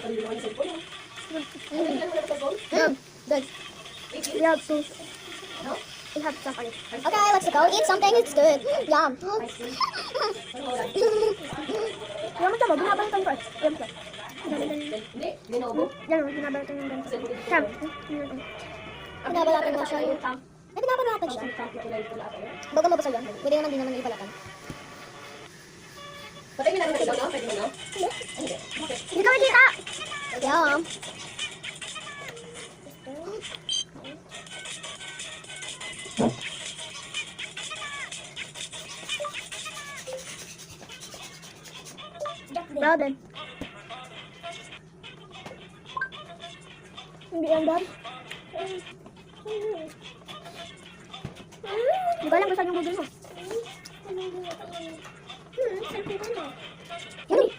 Good. We have to. We have some. Okay, let's go eat something. It's good. Yum. Yung mo binabalatan first. Yung first. Yan, binabalatan yung ganito. Sam. Binabalatan mo siya. Ay, binabalatan siya. Bago mo ba sa yun? Pwede naman din naman ibalatan. Patay mo na rin no? Pwede mo, no? Hindi kami kita! Yum. Brother. Hindi yan, Dad. Hindi ko alam kung saan yung bubol mo. Yummy.